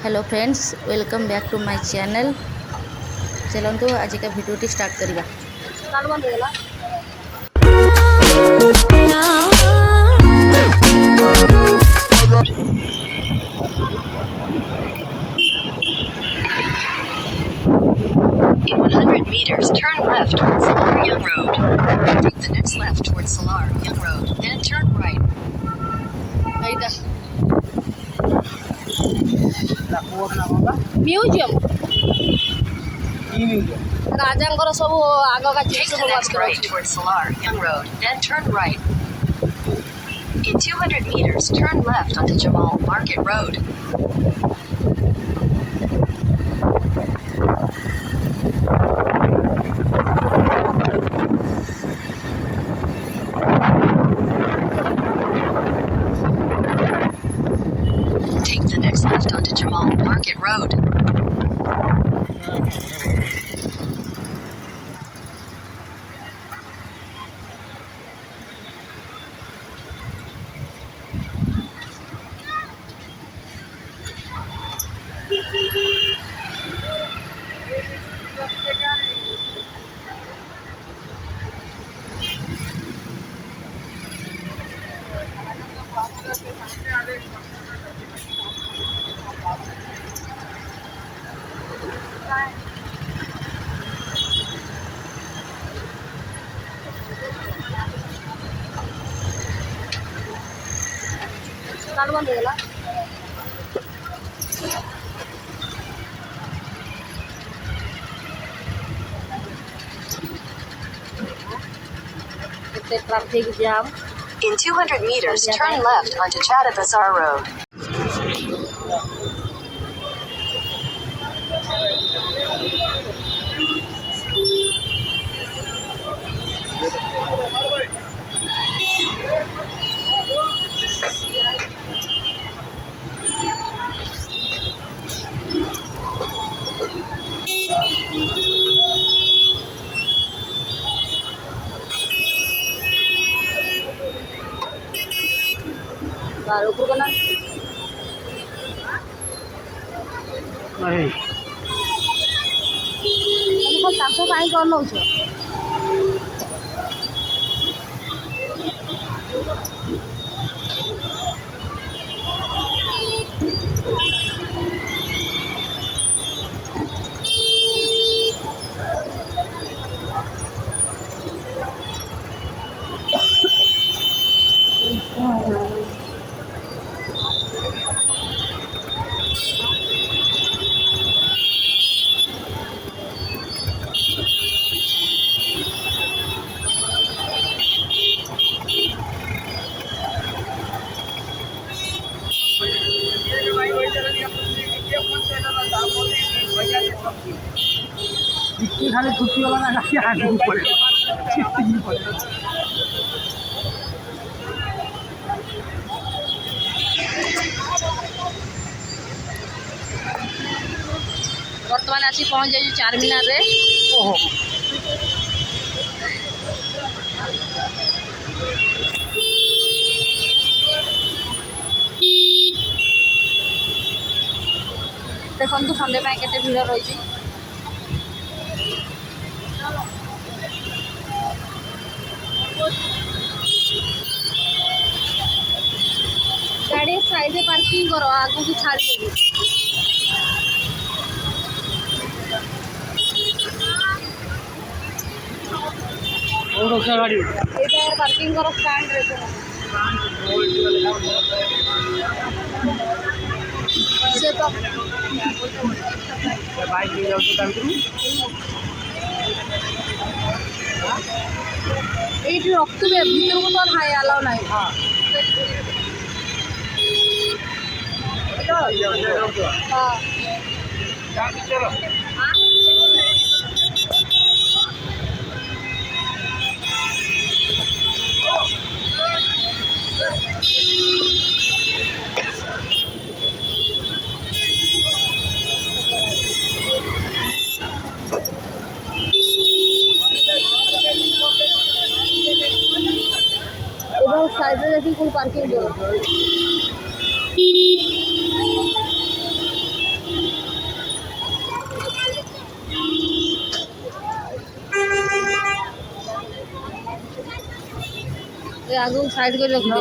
Hello friends, welcome back to my channel. चलतु आज का भिडियो स्टार्ट करवा। In 100 meters, turn left towards Salar Young Road. Take the next left towards Salar Young Road, then turn right. Museum राजा सब आग का Take the next right towards Salar Young Road, then turn right. In 200 meters, turn left onto Jamal Market Road. Take the next left onto Jamal Market Road. Traffic jam. In 200 meters, turn left onto Chada Bazaar Road. बारो को बना नहीं हमको ताको काई कर लो छ खाली छुट्टी वाला ना गाड़ी आगे पड़े बर्तमान आसी पहुंच जाए चारमीनार रे। ओहो देखो संडे के भिड़ रही गाड़ी साइड पार्किंग करो आगू को छाड़ देगी। गाड़ी पार्किंग करो स्टैंड रे से तो बाइक ले जाओ ये रखुवे भीतर को तो हाई अलाउ नहीं। हाँ साइड में देखिए कोई पार्किंग आगू साइड कर रख दो।